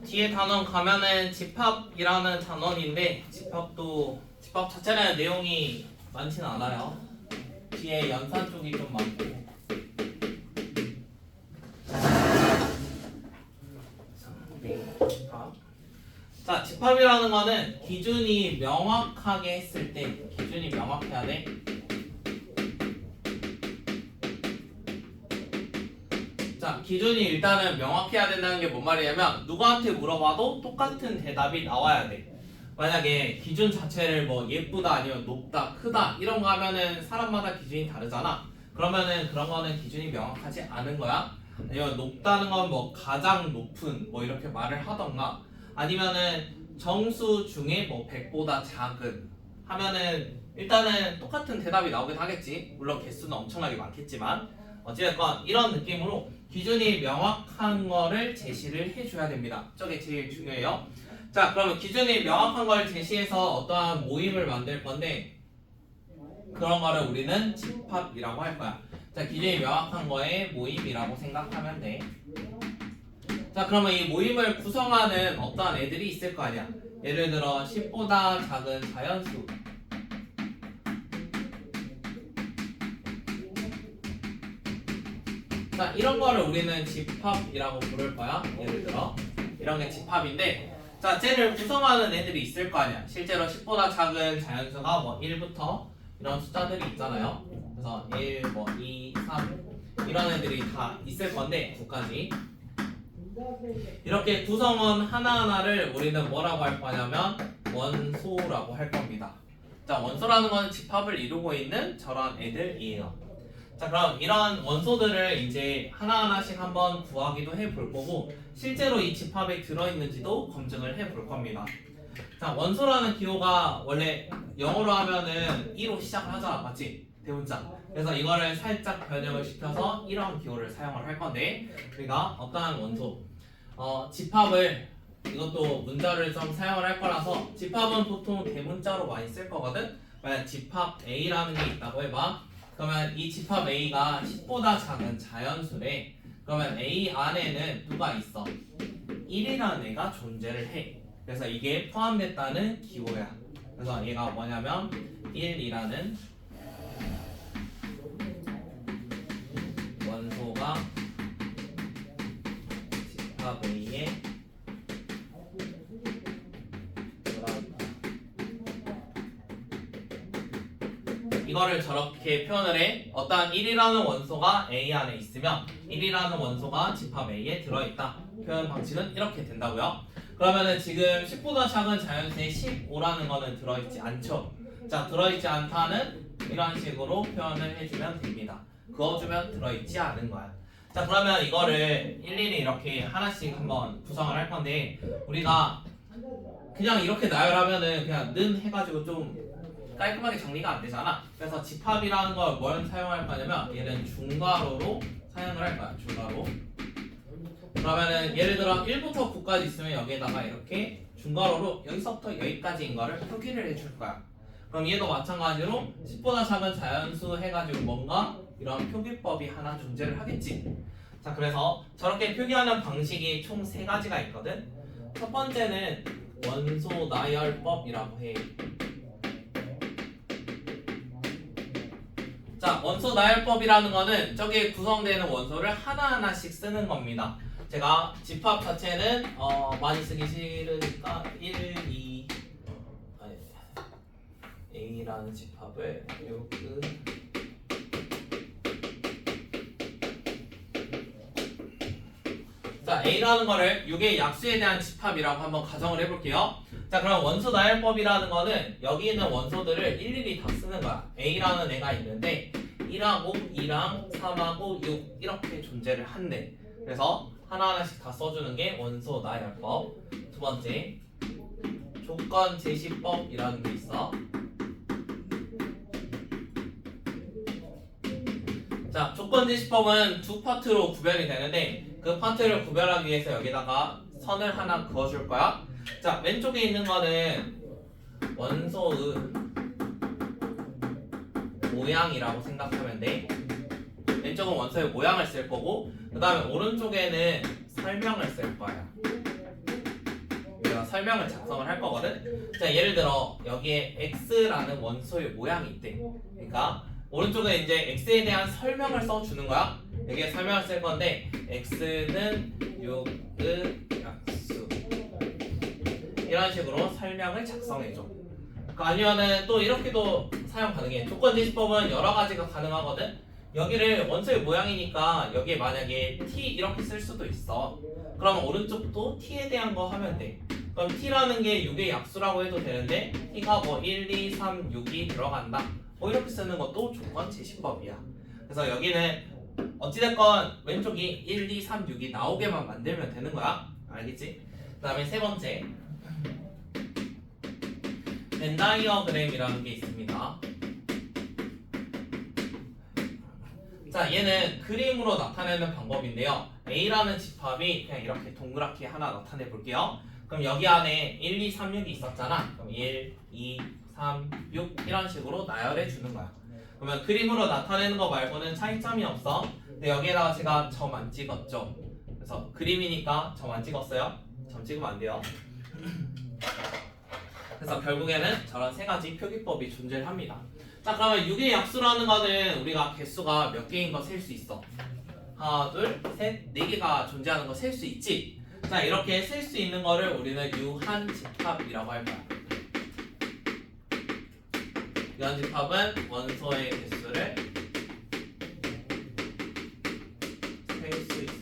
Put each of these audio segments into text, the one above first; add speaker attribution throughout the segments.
Speaker 1: 뒤에 단원 가면은 집합이라는 단원인데 집합 자체는 내용이 많지는 않아요. 뒤에 연산 쪽이 좀 많고. 자, 집합이라는 거는 기준이 명확하게 했을 때 기준이 명확해야 돼. 자, 기준이 일단은 명확해야 된다는 게 뭔 말이냐면 누구한테 물어봐도 똑같은 대답이 나와야 돼. 만약에 기준 자체를 뭐 예쁘다 아니면 높다 크다 이런 거 하면은 사람마다 기준이 다르잖아. 그러면은 그런 거는 기준이 명확하지 않은 거야. 아니면 높다는 건 뭐 가장 높은 뭐 이렇게 말을 하던가, 아니면은 정수 중에 뭐 100보다 작은 하면은 일단은 똑같은 대답이 나오긴 하겠지. 물론 개수는 엄청나게 많겠지만 어찌됐건 이런 느낌으로 기준이 명확한 거를 제시를 해줘야 됩니다. 저게 제일 중요해요. 자, 그러면 기준이 명확한 걸 제시해서 어떠한 모임을 만들 건데 그런 거를 우리는 집합이라고 할 거야. 자, 기준이 명확한 거에 모임이라고 생각하면 돼. 자, 그러면 이 모임을 구성하는 어떠한 애들이 있을 거 아니야. 예를 들어 10보다 작은 자연수. 자, 이런 거를 우리는 집합이라고 부를 거야. 예를 들어 이런 게 집합인데, 자, 쟤를 구성하는 애들이 있을 거 아니야. 실제로 10보다 작은 자연수가 뭐 1부터 이런 숫자들이 있잖아요. 그래서 1, 뭐 2, 3 이런 애들이 다 있을 건데 9까지. 이렇게 구성원 하나하나를 우리는 뭐라고 할 거냐면 원소라고 할 겁니다. 자, 원소라는 건 집합을 이루고 있는 저런 애들이에요. 자, 그럼 이런 원소들을 이제 하나하나씩 한번 구하기도 해볼 거고 실제로 이 집합에 들어있는지도 검증을 해볼 겁니다. 자, 원소라는 기호가 원래 영어로 하면은 2로 시작을 하잖아, 맞지? 대문자. 그래서 이거를 살짝 변형을 시켜서 이런 기호를 사용을 할 건데, 우리가 어떠한 원소 집합을, 이것도 문자를 좀 사용을 할 거라서 집합은 보통 대문자로 많이 쓸 거거든. 만약 집합 A라는 게 있다고 해봐. 그러면 이 집합 A가 10보다 작은 자연수래. 그러면 A 안에는 누가 있어? 1이라는 애가 존재를 해. 그래서 이게 포함됐다는 기호야. 그래서 얘가 뭐냐면 1이라는 원소가 집합 A에 이거를 저렇게 표현을 해. 어떠한 1이라는 원소가 A 안에 있으면 1이라는 원소가 집합 A에 들어있다. 표현 방식은 이렇게 된다고요. 그러면은 지금 10보다 작은 자연수에 15라는 거는 들어있지 않죠. 자, 들어있지 않다는 이런 식으로 표현을 해주면 됩니다. 그어주면 들어있지 않은 거야. 자, 그러면 이거를 일일이 이렇게 하나씩 한번 구성을 할 건데, 우리가 그냥 이렇게 나열하면은 그냥 는 해가지고 좀 깔끔하게 정리가 안 되잖아. 그래서 집합이라는 걸 뭘 사용할 거냐면 얘는 중괄호로 사용을 할 거야. 중괄호. 그러면은 예를 들어 1부터 9까지 있으면 여기에다가 이렇게 중괄호로 여기서부터 여기까지인 거를 표기를 해줄 거야. 그럼 얘도 마찬가지로 10보다 작은 자연수 해가지고 뭔가 이런 표기법이 하나 존재를 하겠지. 자, 그래서 저렇게 표기하는 방식이 총 3가지가 있거든. 첫 번째는 원소 나열법이라고 해. 자, 원소 나열법이라는 거는 저기에 구성되는 원소를 하나하나씩 쓰는 겁니다. 제가 집합 자체는 많이 쓰기 싫으니까 1, 2 A라는 집합을 요그 자, A라는 거를 6의 약수에 대한 집합이라고 한번 가정을 해볼게요. 자, 그럼 원소 나열법이라는 거는 여기 있는 원소들을 일일이 다 쓰는 거야. A라는 애가 있는데 1하고 2랑 3하고 6 이렇게 존재를 한대. 그래서 하나하나씩 다 써주는 게 원소 나열법. 두 번째, 조건 제시법이라는 게 있어. 자, 조건 제시법은 두 파트로 구별이 되는데 그 파트를 구별하기 위해서 여기다가 선을 하나 그어줄 거야. 자, 왼쪽에 있는 거는 원소의 모양이라고 생각하면 돼. 왼쪽은 원소의 모양을 쓸 거고, 그 다음에 오른쪽에는 설명을 쓸 거야. 설명을 작성을 할 거거든. 자, 예를 들어 여기에 x라는 원소의 모양이 있대. 그러니까 오른쪽에 이제 x에 대한 설명을 써주는 거야. 여기에 설명을 쓸 건데 x는 6의 약수 이런 식으로 설명을 작성해줘. 아니면은 또 이렇게도 사용 가능해. 조건제시법은 여러 가지가 가능하거든. 여기를 원소의 모양이니까 여기에 만약에 t 이렇게 쓸 수도 있어. 그러면 오른쪽도 t에 대한 거 하면 돼. 그럼 t라는 게 6의 약수라고 해도 되는데 t가 뭐 1, 2, 3, 6이 들어간다. 뭐 이렇게 쓰는 것도 조건제시법이야. 그래서 여기는 어찌됐건 왼쪽이 1, 2, 3, 6이 나오게만 만들면 되는 거야. 알겠지? 그 다음에 세 번째 벤 다이어그램이라는 게 있습니다. 자, 얘는 그림으로 나타내는 방법인데요. A라는 집합이 그냥 이렇게 동그랗게 하나 나타내 볼게요. 그럼 여기 안에 1, 2, 3, 6이 있었잖아. 그럼 1, 2, 3, 6 이런 식으로 나열해 주는 거야. 그러면 그림으로 나타내는 거 말고는 차이점이 없어. 근데 여기에다가 제가 점 안 찍었죠. 그래서 그림이니까 점 안 찍었어요. 점 찍으면 안 돼요. 그래서 결국에는 저런 세 가지 표기법이 존재를 합니다. 자, 그러면 6의 약수라는 거는 우리가 개수가 몇 개인 거 셀 수 있어. 하나, 둘, 셋, 네 개가 존재하는 거 셀 수 있지. 자, 이렇게 셀 수 있는 거를 우리는 유한집합이라고 할 거야. 유한집합은 원소의 개수를 셀 수 있어.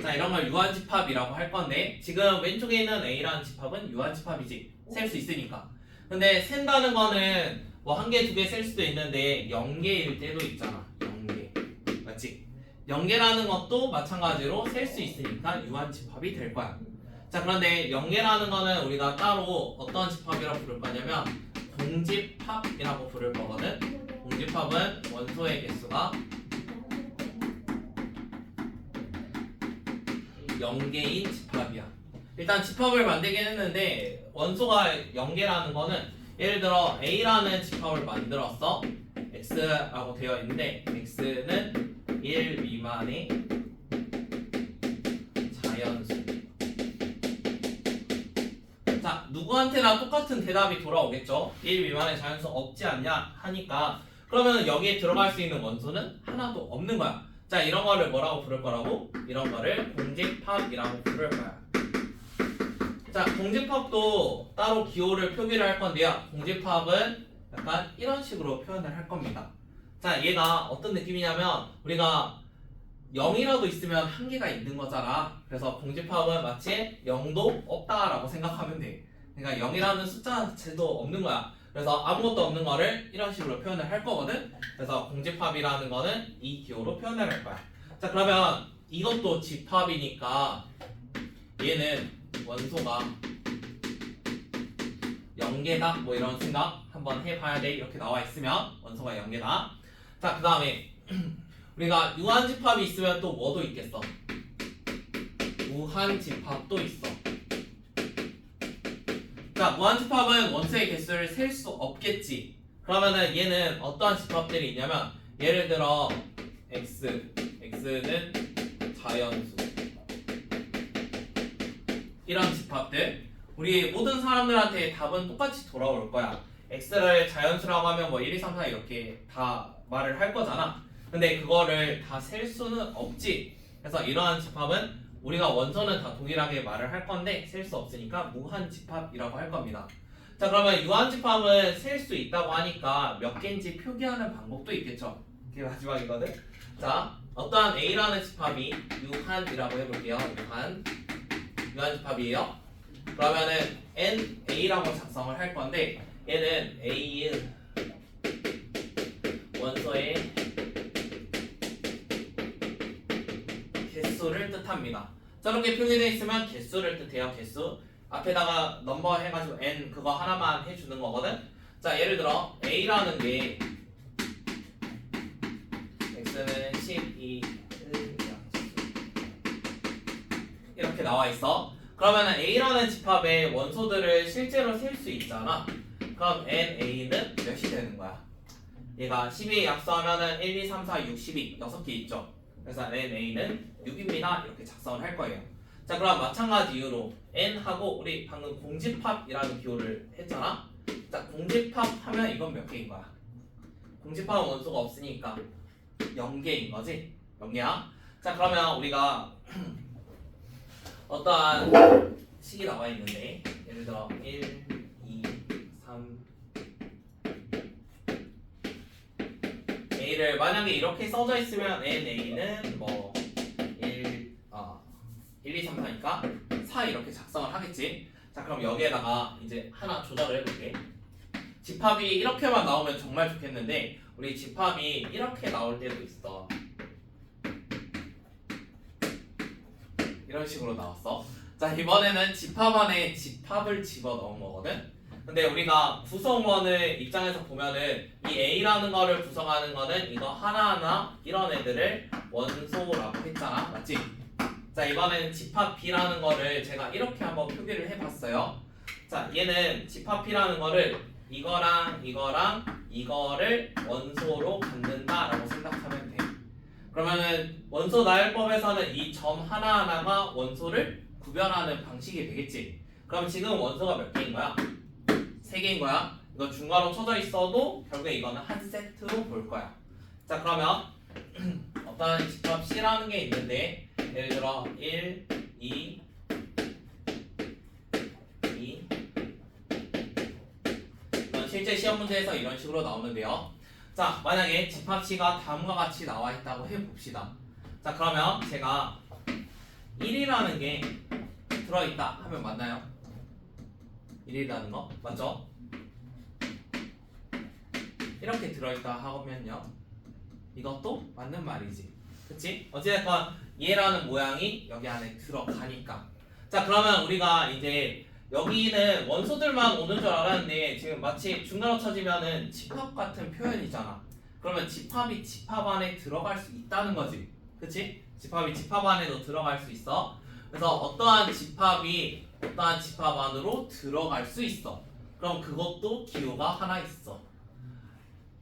Speaker 1: 자, 이런 걸 유한집합이라고 할 건데 지금 왼쪽에 있는 A라는 집합은 유한집합이지. 셀 수 있으니까. 근데 센다는 거는 뭐 한 개, 두 개 셀 수도 있는데 0개일 때도 있잖아. 0개. 맞지? 0개라는 것도 마찬가지로 셀 수 있으니까 유한집합이 될 거야. 자, 그런데 0개라는 거는 우리가 따로 어떤 집합이라고 부를 거냐면 공집합이라고 부를 거거든. 공집합은 원소의 개수가 0개인 집합이야. 일단 집합을 만들긴 했는데 원소가 0개라는 거는 예를 들어 A라는 집합을 만들었어. X라고 되어 있는데 X는 1 미만의 자연수. 자, 누구한테나 똑같은 대답이 돌아오겠죠. 1 미만의 자연수 없지 않냐 하니까 그러면 여기에 들어갈 수 있는 원소는 하나도 없는 거야. 자, 이런 거를 뭐라고 부를 거라고? 이런 거를 공집합이라고 부를 거야. 자, 공집합도 따로 기호를 표기를 할 건데요. 공집합은 약간 이런 식으로 표현을 할 겁니다. 자, 얘가 어떤 느낌이냐면 우리가 0이라도 있으면 한계가 있는 거잖아. 그래서 공집합은 마치 0도 없다라고 생각하면 돼. 그러니까 0이라는 숫자 자체도 없는 거야. 그래서 아무것도 없는 거를 이런 식으로 표현을 할 거거든. 그래서 공집합이라는 거는 이 기호로 표현을 할 거야. 자, 그러면 이것도 집합이니까 얘는 원소가 0개다 뭐 이런 생각 한번 해봐야 돼. 이렇게 나와 있으면 원소가 0개다. 자, 그 다음에 우리가 유한집합이 있으면 또 뭐도 있겠어? 무한집합도 있어. 자, 무한집합은 원소의 개수를 셀 수 없겠지. 그러면은 얘는 어떠한 집합들이 있냐면 예를 들어 x는 자연수 이런 집합들 우리 모든 사람들한테 답은 똑같이 돌아올 거야. x를 자연수라고 하면 뭐 1, 2, 3, 4 이렇게 다 말을 할 거잖아. 근데 그거를 다 셀 수는 없지. 그래서 이러한 집합은 우리가 원소는 다 동일하게 말을 할 건데 셀 수 없으니까 무한집합이라고 할 겁니다. 자, 그러면 유한집합은 셀 수 있다고 하니까 몇 개인지 표기하는 방법도 있겠죠. 그게 마지막이거든. 자, 어떠한 A라는 집합이 유한이라고 해볼게요. 유한집합이에요. 그러면은 NA라고 작성을 할 건데 얘는 A의 원소의 개수를 뜻합니다. 저렇게 표기되어 있으면 개수를 뜻해요. 개수 앞에다가 넘버 해가지고 n 그거 하나만 해주는 거거든. 자, 예를 들어 A라는 게 x는 12 이렇게 나와 있어. 그러면은 A라는 집합의 원소들을 실제로 셀 수 있잖아. 그럼 NA는 몇이 되는 거야? 얘가 12에 약수하면은 1, 2, 3, 4, 6, 12 6개 있죠. 그래서 NA는 6입니다. 이렇게 작성을 할 거예요. 자, 그럼 마찬가지 이유로 N하고 우리 방금 공집합이라는 기호를 했잖아. 자, 공집합 하면 이건 몇 개인 거야? 공집합은 원소가 없으니까 0개인 거지? 0개야. 자, 그러면 우리가 어떠한 식이 나와 있는데 예를 들어 1, 2, 3 A를 만약에 이렇게 써져 있으면 NA는 뭐 1, 2, 3, 4니까 4 이렇게 작성을 하겠지. 자, 그럼 여기에다가 이제 하나 조절을 해볼게. 집합이 이렇게만 나오면 정말 좋겠는데 우리 집합이 이렇게 나올 때도 있어. 이런 식으로 나왔어. 자, 이번에는 집합 안에 집합을 집어넣은 거거든. 근데 우리가 구성원을 입장에서 보면은 이 A라는 거를 구성하는 거는 이거 하나하나 이런 애들을 원소라고 했잖아. 맞지? 자, 이번에는 집합 B라는 거를 제가 이렇게 한번 표기를 해봤어요. 자, 얘는 집합 B라는 거를 이거랑 이거를 원소로 갖는다라고 생각하면 돼. 그러면은 원소 나열법에서는 이 점 하나하나가 원소를 구별하는 방식이 되겠지. 그럼 지금 원소가 몇 개인 거야? 3개인 거야. 이거 중괄호 쳐져 있어도 결국에 이거는 한 세트로 볼 거야. 자, 그러면 어떤 집합 C라는 게 있는데 예를 들어 1, 2, 2 이건 실제 시험 문제에서 이런 식으로 나오는데요. 자, 만약에 집합 C가 다음과 같이 나와 있다고 해봅시다. 자, 그러면 제가 1이라는 게 들어있다 하면 맞나요? 1이라는 거 맞죠? 이렇게 들어있다 하면요 이것도 맞는 말이지. 그치? 어찌됐건 얘라는 모양이 여기 안에 들어가니까. 자, 그러면 우리가 이제 여기는 원소들만 오는 줄 알았는데 지금 마치 중괄호 쳐지면은 집합 같은 표현이잖아. 그러면 집합이 집합 안에 들어갈 수 있다는 거지. 그치? 집합이 집합 안에도 들어갈 수 있어. 그래서 어떠한 집합이 어떠한 집합 안으로 들어갈 수 있어. 그럼 그것도 기호가 하나 있어.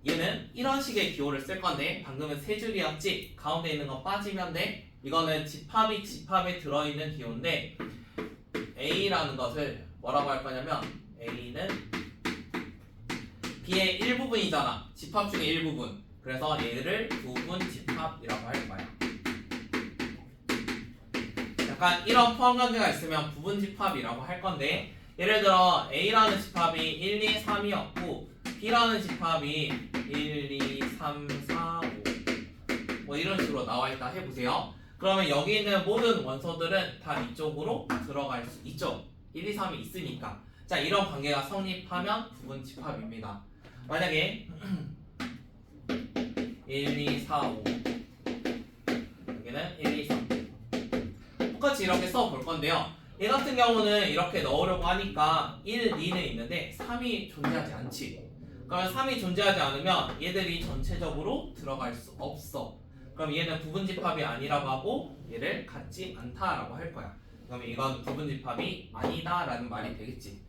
Speaker 1: 얘는 이런 식의 기호를 쓸 건데 방금은 세 줄이었지? 가운데 있는 거 빠지면 돼. 이거는 집합이 집합에 들어있는 기호인데 A라는 것을 뭐라고 할 거냐면 A는 B의 일부분이잖아. 집합 중에 일부분. 그래서 얘를 부분 집합이라고 할 거야. 약간 이런 포함관계가 있으면 부분 집합이라고 할 건데 예를 들어 A라는 집합이 1, 2, 3이었고 B라는 집합이 1, 2, 3, 4, 5 뭐 이런 식으로 나와 있다 해보세요. 그러면 여기 있는 모든 원소들은 다 이쪽으로 들어갈 수 있죠. 1, 2, 3이 있으니까. 자, 이런 관계가 성립하면 부분 집합입니다. 만약에 1, 2, 4, 5 여기는 1, 2, 3 똑같이 이렇게 써볼 건데요. 얘 같은 경우는 이렇게 넣으려고 하니까 1, 2는 있는데 3이 존재하지 않지. 그러면 3이 존재하지 않으면 얘들이 전체적으로 들어갈 수 없어. 그럼 얘는 부분집합이 아니라고 하고 얘를 갖지 않다라고 할 거야. 그럼 이건 부분집합이 아니다라는 말이 되겠지.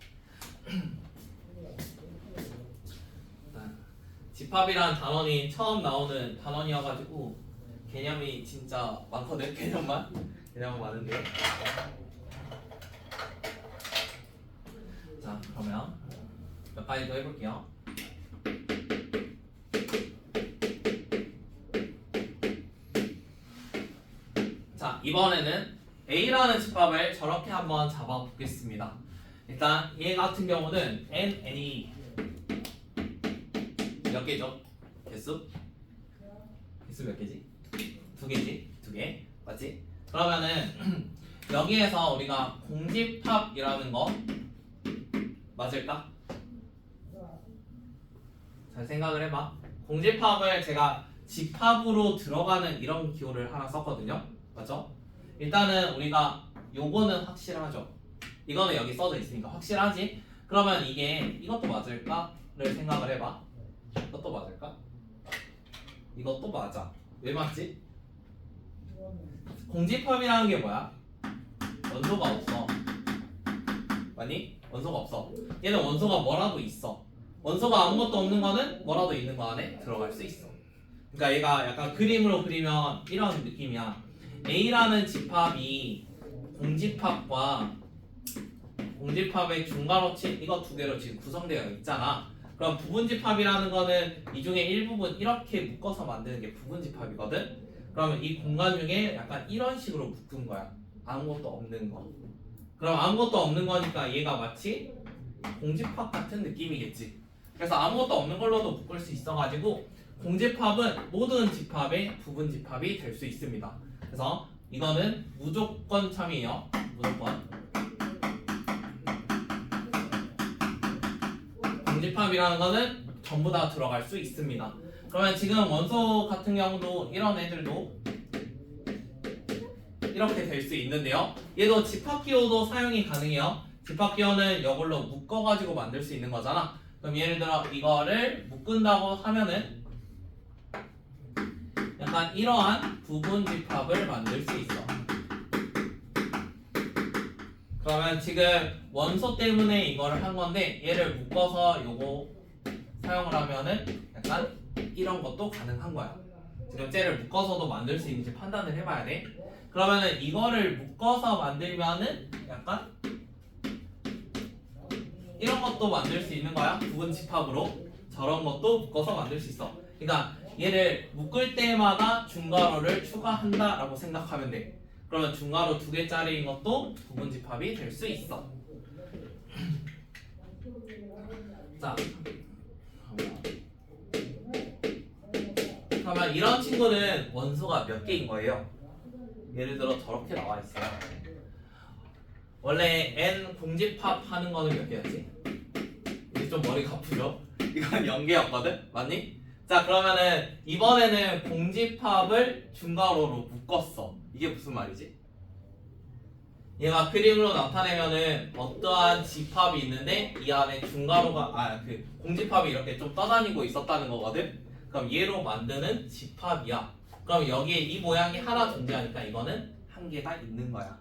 Speaker 1: 집합이란 단원이 처음 나오는 단원이어가지고 개념이 진짜 많거든. 개념은 많은데. 자, 그러면 몇 가지 더 해볼게요. 자, 이번에는 A라는 집합을 저렇게 한번 잡아보겠습니다. 일단 얘 같은 경우는 N이 몇 개죠? 개수 몇 개지? 2개지? 2개 맞지? 그러면은 여기에서 우리가 공집합이라는 거 맞을까? 잘 생각을 해봐. 공집합을 제가 집합으로 들어가는 이런 기호를 하나 썼거든요. 맞죠? 일단은 우리가 요거는 확실하죠. 이거는 여기 써져 있으니까 확실하지? 그러면 이것도 맞을까?를 생각을 해봐. 이것도 맞을까? 이것도 맞아. 왜 맞지? 공집합이라는 게 뭐야? 원소가 없어. 맞니? 원소가 없어. 얘는 원소가 뭐라도 있어. 원소가 아무것도 없는 거는 뭐라도 있는 거 안에 들어갈 수 있어. 그러니까 얘가 약간 그림으로 그리면 이런 느낌이야. A라는 집합이 공집합의 중괄호치 이거 두 개로 지금 구성되어 있잖아. 그럼 부분집합이라는 거는 이 중에 일부분 이렇게 묶어서 만드는 게 부분집합이거든. 그러면 이 공간 중에 약간 이런 식으로 묶은 거야. 아무것도 없는 거. 그럼 아무것도 없는 거니까 얘가 마치 공집합 같은 느낌이겠지. 그래서 아무것도 없는 걸로도 묶을 수 있어가지고 공집합은 모든 집합의 부분집합이 될 수 있습니다. 그래서 이거는 무조건 참이에요. 무조건. 공집합이라는 거는 전부 다 들어갈 수 있습니다. 그러면 지금 원소 같은 경우도 이런 애들도 이렇게 될 수 있는데요. 얘도 집합기호도 사용이 가능해요. 집합기호는 이걸로 묶어가지고 만들 수 있는 거잖아. 그럼 예를 들어 이거를 묶은다고 하면은 약간 이러한 부분집합을 만들 수 있어. 그러면 지금 원소 때문에 이거를 한 건데 얘를 묶어서 요거 사용을 하면은 약간 이런 것도 가능한 거야. 지금 쟤를 묶어서도 만들 수 있는지 판단을 해봐야 돼. 그러면은 이거를 묶어서 만들면은 약간 이런 것도 만들 수 있는 거야. 부분 집합으로 저런 것도 묶어서 만들 수 있어. 그러니까 얘를 묶을 때마다 중괄호를 추가한다라고 생각하면 돼. 그러면 중괄호 2개짜리인 것도 부분 집합이 될 수 있어. 자, 그러면 이런 친구는 원소가 몇 개인 거예요? 예를 들어 저렇게 나와 있어요. 원래 n 공집합 하는 거는 몇 개였지? 이게 좀 머리가 아프죠? 이건 0개였거든? 맞니? 자, 그러면은 이번에는 공집합을 중괄호로 묶었어. 이게 무슨 말이지? 얘가 그림으로 나타내면은 어떠한 집합이 있는데 이 안에 중괄호가 그 공집합이 이렇게 좀 떠다니고 있었다는 거거든? 그럼 얘로 만드는 집합이야. 그럼 여기에 이 모양이 하나 존재하니까 이거는 한 개가 있는 거야.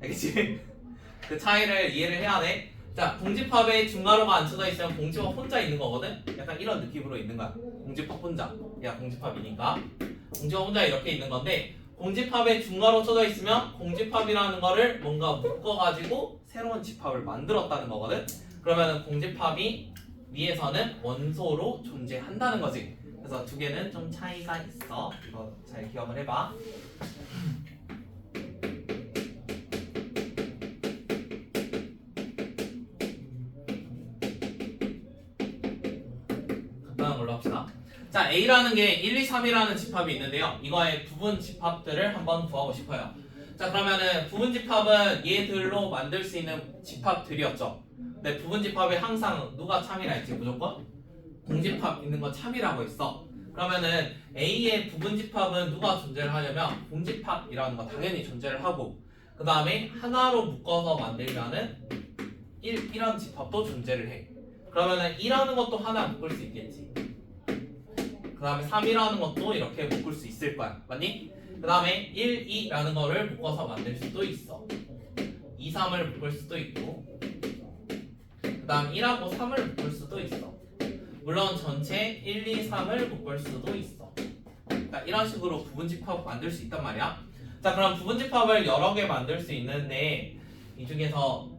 Speaker 1: 알겠지? 그 차이를 이해를 해야 돼. 자, 공집합에 중괄호가 안 쳐져 있으면 공집합 혼자 있는 거거든? 약간 이런 느낌으로 있는 거야. 공집합 혼자. 얘가 공집합이니까. 공집합 혼자 이렇게 있는 건데 공집합에 중괄호 쳐져 있으면 공집합이라는 거를 뭔가 묶어가지고 새로운 집합을 만들었다는 거거든? 그러면 공집합이 위에서는 원소로 존재한다는 거지. 그래서 두 개는 좀 차이가 있어. 이거 잘 기억을 해봐. 간단한 걸로 합시다. 자, A라는 게 1, 2, 3이라는 집합이 있는데요. 이거의 부분 집합들을 한번 구하고 싶어요. 자, 그러면은 부분 집합은 얘들로 만들 수 있는 집합들이었죠. 근데 부분 집합에 항상 누가 참이라 했지? 무조건? 공집합 있는 거 참이라고 했어. 그러면은 A의 부분 집합은 누가 존재를 하냐면 공집합이라는 거 당연히 존재를 하고 그 다음에 하나로 묶어서 만들면은 이런 집합도 존재를 해. 그러면은 2라는 것도 하나 묶을 수 있겠지. 그 다음에 3이라는 것도 이렇게 묶을 수 있을 거야. 맞니? 그 다음에 1, 2라는 거를 묶어서 만들 수도 있어. 2, 3을 묶을 수도 있고 그 다음 1하고 3을 묶을 수도 있어. 물론 전체 1, 2, 3을 묶을 수도 있어. 그러니까 이런 식으로 부분집합 만들 수 있단 말이야. 자, 그럼 부분집합을 여러 개 만들 수 있는데 이 중에서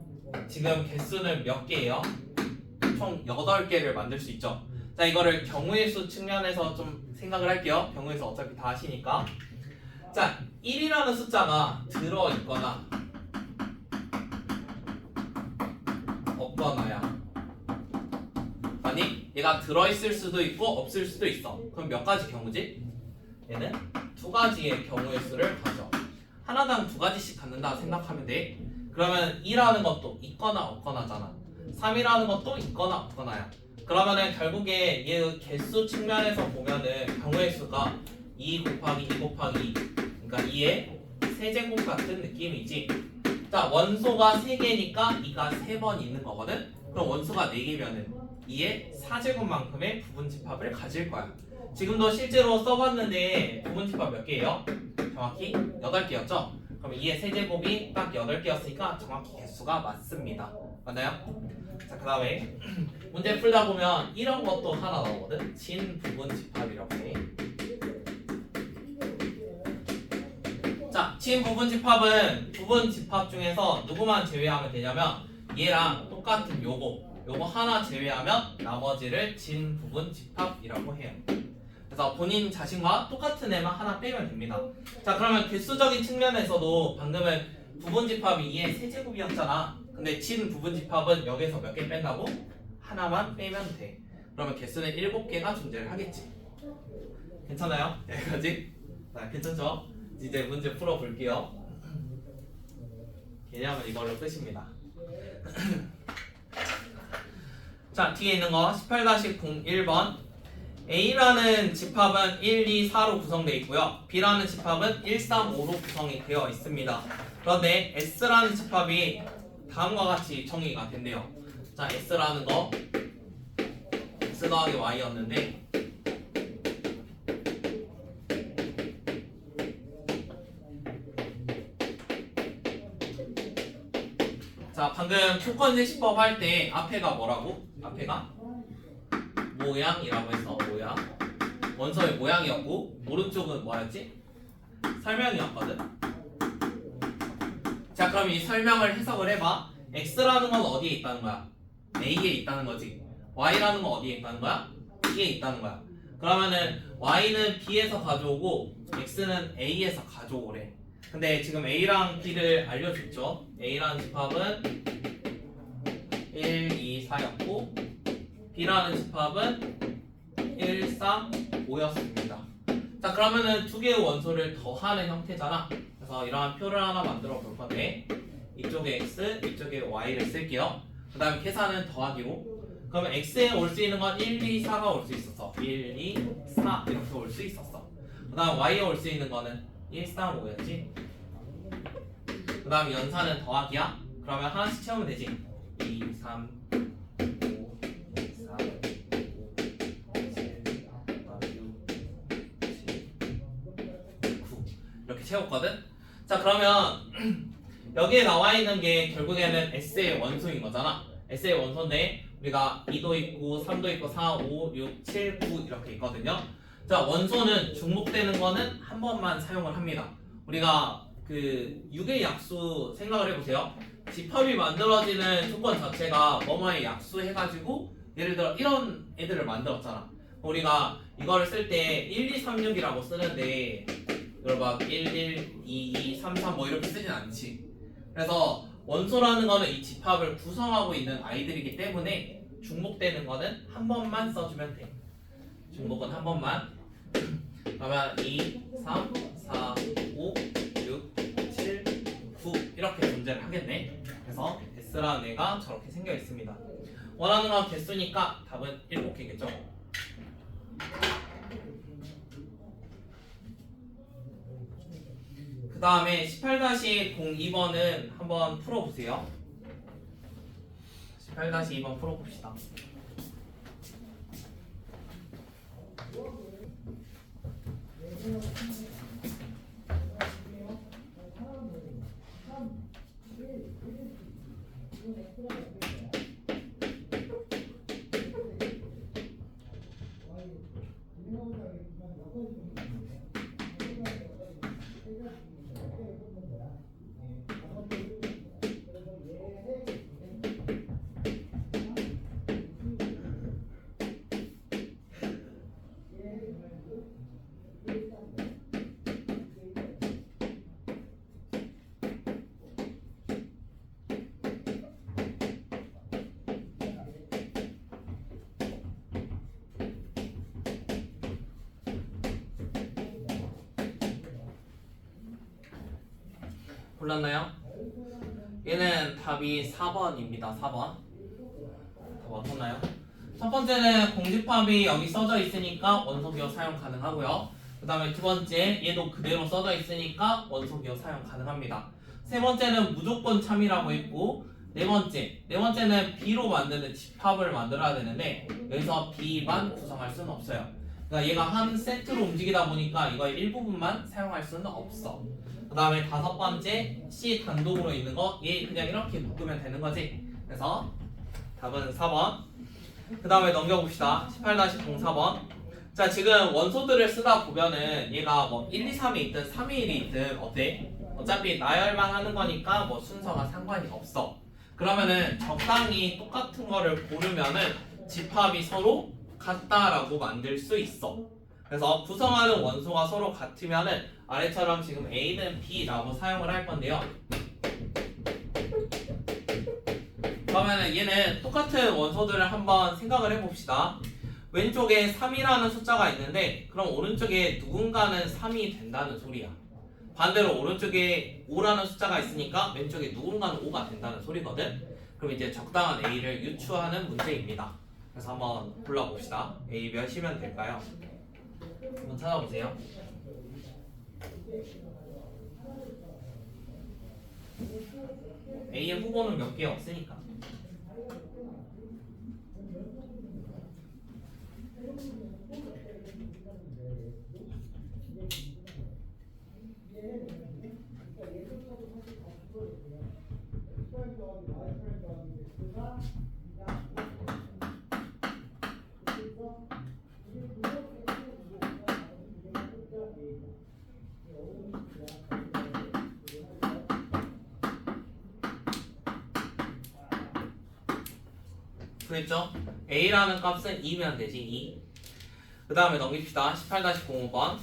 Speaker 1: 지금 개수는 몇 개예요? 총 8개를 만들 수 있죠. 자, 이거를 경우의 수 측면에서 좀 생각을 할게요. 경우의 수 어차피 다 하시니까. 자, 1이라는 숫자가 들어있거나 없거나야. 아니, 얘가 들어있을 수도 있고 없을 수도 있어. 그럼 몇 가지 경우지? 얘는 2가지의 경우의 수를 가져. 하나당 2가지씩 갖는다 생각하면 돼. 그러면 2라는 것도 있거나 없거나잖아. 3이라는 것도 있거나 없거나야. 그러면은 결국에 얘 개수 측면에서 보면은 경우의 수가 2 곱하기 2 곱하기 2 그러니까 2의 세제곱 같은 느낌이지. 자, 원소가 3개니까 2가 3번 있는 거거든? 그럼 원소가 4개면은 2의 4제곱만큼의 부분집합을 가질 거야. 지금도 실제로 써봤는데 부분집합 몇 개예요? 정확히 8개였죠? 그럼 2의 세제곱이 딱 8개였으니까 정확히 개수가 맞습니다. 맞나요? 자, 그 다음에 문제 풀다 보면 이런 것도 하나 나오거든? 진 부분집합 이렇게 친부분집합은 부분집합 중에서 누구만 제외하면 되냐면 얘랑 똑같은 요거 하나 제외하면 나머지를 진부분집합이라고 해요. 그래서 본인 자신과 똑같은 애만 하나 빼면 됩니다. 자, 그러면 개수적인 측면에서도 방금은 부분집합이 2의 세제곱이었잖아. 근데 진부분집합은 여기서 몇 개 뺀다고? 하나만 빼면 돼. 그러면 개수는 7개가 존재를 하겠지. 괜찮아요? 여기까지? 자, 괜찮죠? 이제 문제 풀어볼게요. 개념은 이걸로 끝입니다. 자, 뒤에 있는 거 18-01번. A라는 집합은 1, 2, 4로 구성되어 있고요. B라는 집합은 1, 3, 5로 구성이 되어 있습니다. 그런데 S라는 집합이 다음과 같이 정의가 된대요. 자, S라는 거 X 더하기 Y였는데 자, 방금 초권제시법 할 때 앞에가 뭐라고? 앞에가 모양이라고 했어. 모양. 원서의 모양이었고 오른쪽은 뭐였지? 설명이었거든. 자, 그럼 이 설명을 해석을 해봐. X라는 건 어디에 있다는 거야? A에 있다는 거지. Y라는 건 어디에 있다는 거야? B에 있다는 거야. 그러면은 Y는 B에서 가져오고 X는 A에서 가져오래. 근데 지금 A랑 B를 알려줬죠. A라는 집합은 1, 2, 4였고 B라는 집합은 1, 3, 5였습니다. 자, 그러면은 두 개의 원소를 더하는 형태잖아. 그래서 이러한 표를 하나 만들어 볼 건데 이쪽에 X, 이쪽에 Y를 쓸게요. 그 다음에 계산은 더하기로. 그러면 X에 올 수 있는 건 1, 2, 4가 올 수 있었어. 1, 2, 4 이렇게 올 수 있었어. 그 다음 Y에 올 수 있는 거는 1, 3, 5였지. 그 다음 연산은 더하기야. 그러면 하나씩 채우면 되지. 2, 3, 5, 4, 5, 7, 8, 6, 7, 9 이렇게 채웠거든. 자, 그러면 여기에 나와 있는 게 결국에는 S의 원소인 거잖아. S의 원소인데 우리가 2도 있고 3도 있고 4, 5, 6, 7, 9 이렇게 있거든요. 자, 원소는 중복되는 거는 한 번만 사용을 합니다. 우리가 그 6의 약수 생각을 해보세요. 집합이 만들어지는 조건 자체가 뭐뭐의 약수 해가지고 예를 들어 이런 애들을 만들었잖아. 우리가 이거를 쓸 때 1, 2, 3, 6이라고 쓰는데 이걸 막 1, 1, 2, 2, 3, 3 뭐 이렇게 쓰진 않지. 그래서 원소라는 거는 이 집합을 구성하고 있는 아이들이기 때문에 중복되는 거는 한 번만 써주면 돼. 중복은 한 번만. 그러면 2, 3, 4, 5, 6, 7, 9 이렇게 존재를 하겠네. 그래서 S라는 애가 저렇게 생겨 있습니다. 원하는 건 개수니까 답은 7개겠죠. 그 다음에 18-02번은 한번 풀어보세요. 18-2번 풀어봅시다. 골랐나요? 얘는 답이 4번입니다. 4번. 답 어떻나요? 첫 번째는 공집합이 여기 써져 있으니까 원소기호 사용 가능하고요. 그 다음에 두 번째, 얘도 그대로 써져 있으니까 원소기호 사용 가능합니다. 세 번째는 무조건 참이라고 했고, 네 번째는 B로 만드는 집합을 만들어야 되는데 여기서 B만 구성할 수는 없어요. 그러니까 얘가 한 세트로 움직이다 보니까 이거의 일부분만 사용할 수는 없어. 그 다음에 다섯 번째 C 단독으로 있는 거 얘 그냥 이렇게 묶으면 되는 거지. 그래서 답은 4번. 그 다음에 넘겨봅시다. 18-04번. 자, 지금 원소들을 쓰다 보면은 얘가 뭐 1, 2, 3이 있든 3, 2, 1이 있든 어때? 어차피 나열만 하는 거니까 뭐 순서가 상관이 없어. 그러면은 적당히 똑같은 거를 고르면은 집합이 서로 같다라고 만들 수 있어. 그래서 구성하는 원소가 서로 같으면은 아래처럼 지금 A는 B라고 사용을 할 건데요. 그러면은 얘는 똑같은 원소들을 한번 생각을 해봅시다. 왼쪽에 3이라는 숫자가 있는데 그럼 오른쪽에 누군가는 3이 된다는 소리야. 반대로 오른쪽에 5라는 숫자가 있으니까 왼쪽에 누군가는 5가 된다는 소리거든. 그럼 이제 적당한 A를 유추하는 문제입니다. 그래서 한번 골라봅시다. A 몇이면 될까요? 한번 찾아보세요. A의 후보는 몇 개 없으니까. 그랬죠? A라는 값은 2면 되지. 2. 그 다음에 넘깁시다. 18-05번.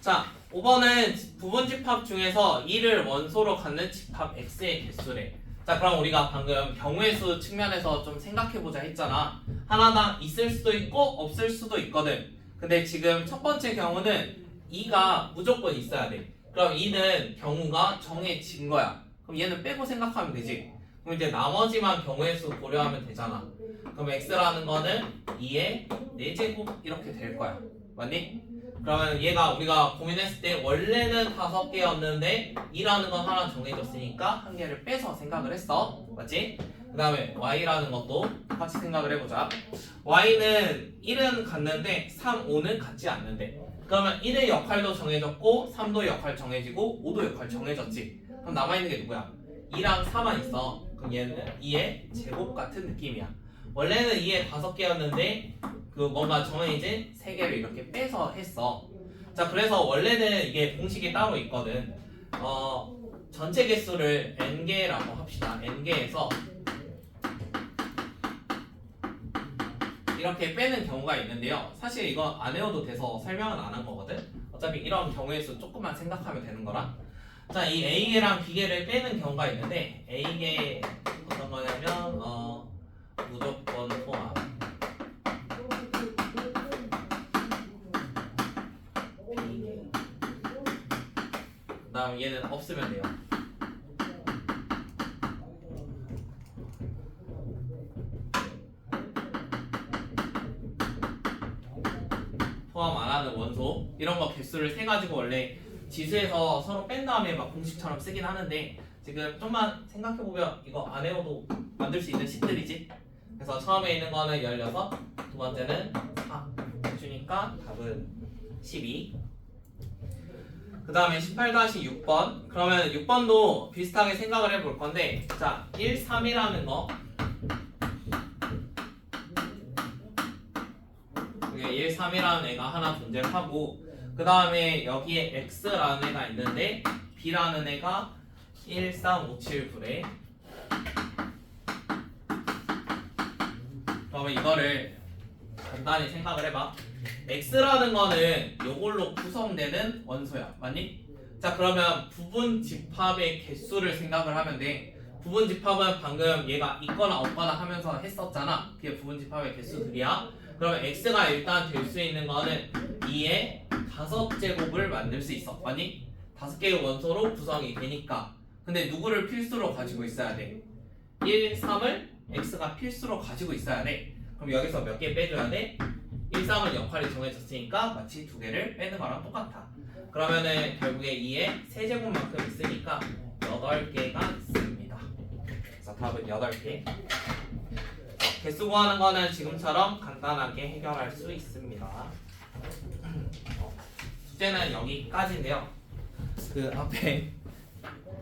Speaker 1: 자, 5번은 부분집합 중에서 2를 원소로 갖는 집합 X의 개수래. 자, 그럼 우리가 방금 경우의 수 측면에서 좀 생각해보자 했잖아. 하나당 있을 수도 있고 없을 수도 있거든. 근데 지금 첫 번째 경우는 2가 무조건 있어야 돼. 그럼 2는 경우가 정해진 거야. 그럼 얘는 빼고 생각하면 되지. 그럼 이제 나머지만 경우의 수 고려하면 되잖아. 그럼 x라는 거는 2의 4제곱 이렇게 될 거야. 맞니? 그러면 얘가 우리가 고민했을 때 원래는 5개였는데 2라는 건 하나 정해졌으니까 한 개를 빼서 생각을 했어. 맞지? 그 다음에 y라는 것도 같이 생각을 해보자. y는 1은 같는데 3, 5는 같지 않는데 그러면 1의 역할도 정해졌고 3도 역할 정해지고 5도 역할 정해졌지. 그럼 남아있는 게 누구야? 2랑 4만 있어. 그럼 얘는 2의 제곱 같은 느낌이야. 원래는 2에 5개였는데 그 뭔가 정해진 3개를 이렇게 빼서 했어. 자, 그래서 원래는 이게 공식이 따로 있거든. 전체 개수를 n개라고 합시다. n개에서 이렇게 빼는 경우가 있는데요. 사실 이거 안 외워도 돼서 설명은 안 한 거거든. 어차피 이런 경우의 수 조금만 생각하면 되는 거라. 자, 이 A개랑 B개를 빼는 경우가 있는데 A개 어떤 거냐면 무조건 포함. 그 다음 얘는 없으면 돼요. 포함 안 하는 원소 이런 거 개수를 세 가지고 원래 지수에서 서로 뺀 다음에 막 공식처럼 쓰긴 하는데 지금 좀만 생각해보면 이거 안 외워도 만들 수 있는 식들이지. 그래서 처음에 있는 거는 16, 두 번째는 4 해주니까 답은 12. 그 다음에 18-6번. 그러면 6번도 비슷하게 생각을 해볼 건데 자, 1, 3이라는 거 여기 1, 3이라는 애가 하나 존재를 하고 그 다음에 여기에 x라는 애가 있는데 b라는 애가 1, 3, 5, 7, 9래. 그러면 이거를 간단히 생각을 해봐. x라는 거는 요걸로 구성되는 원소야. 맞니? 자, 그러면 부분 집합의 개수를 생각을 하면 돼. 부분 집합은 방금 얘가 있거나 없거나 하면서 했었잖아. 그게 부분 집합의 개수들이야. 그러면 x가 일단 될 수 있는 거는 2의 5제곱을 만들 수 있어. 맞니? 5개의 원소로 구성이 되니까. 근데 누구를 필수로 가지고 있어야 돼? 1, 3을 x가 필수로 가지고 있어야 돼. 그럼 여기서 몇 개 빼줘야 돼? 1, 3은 역할이 정해졌으니까 마치 2개를 빼는 거랑 똑같아. 그러면은 결국에 2의 세제곱만큼 있으니까 8개가 있습니다. 그래서 답은 8개. 개수 구하는 거는 지금처럼 간단하게 해결할 수 있습니다. 숙제는 여기까지인데요. 그 앞에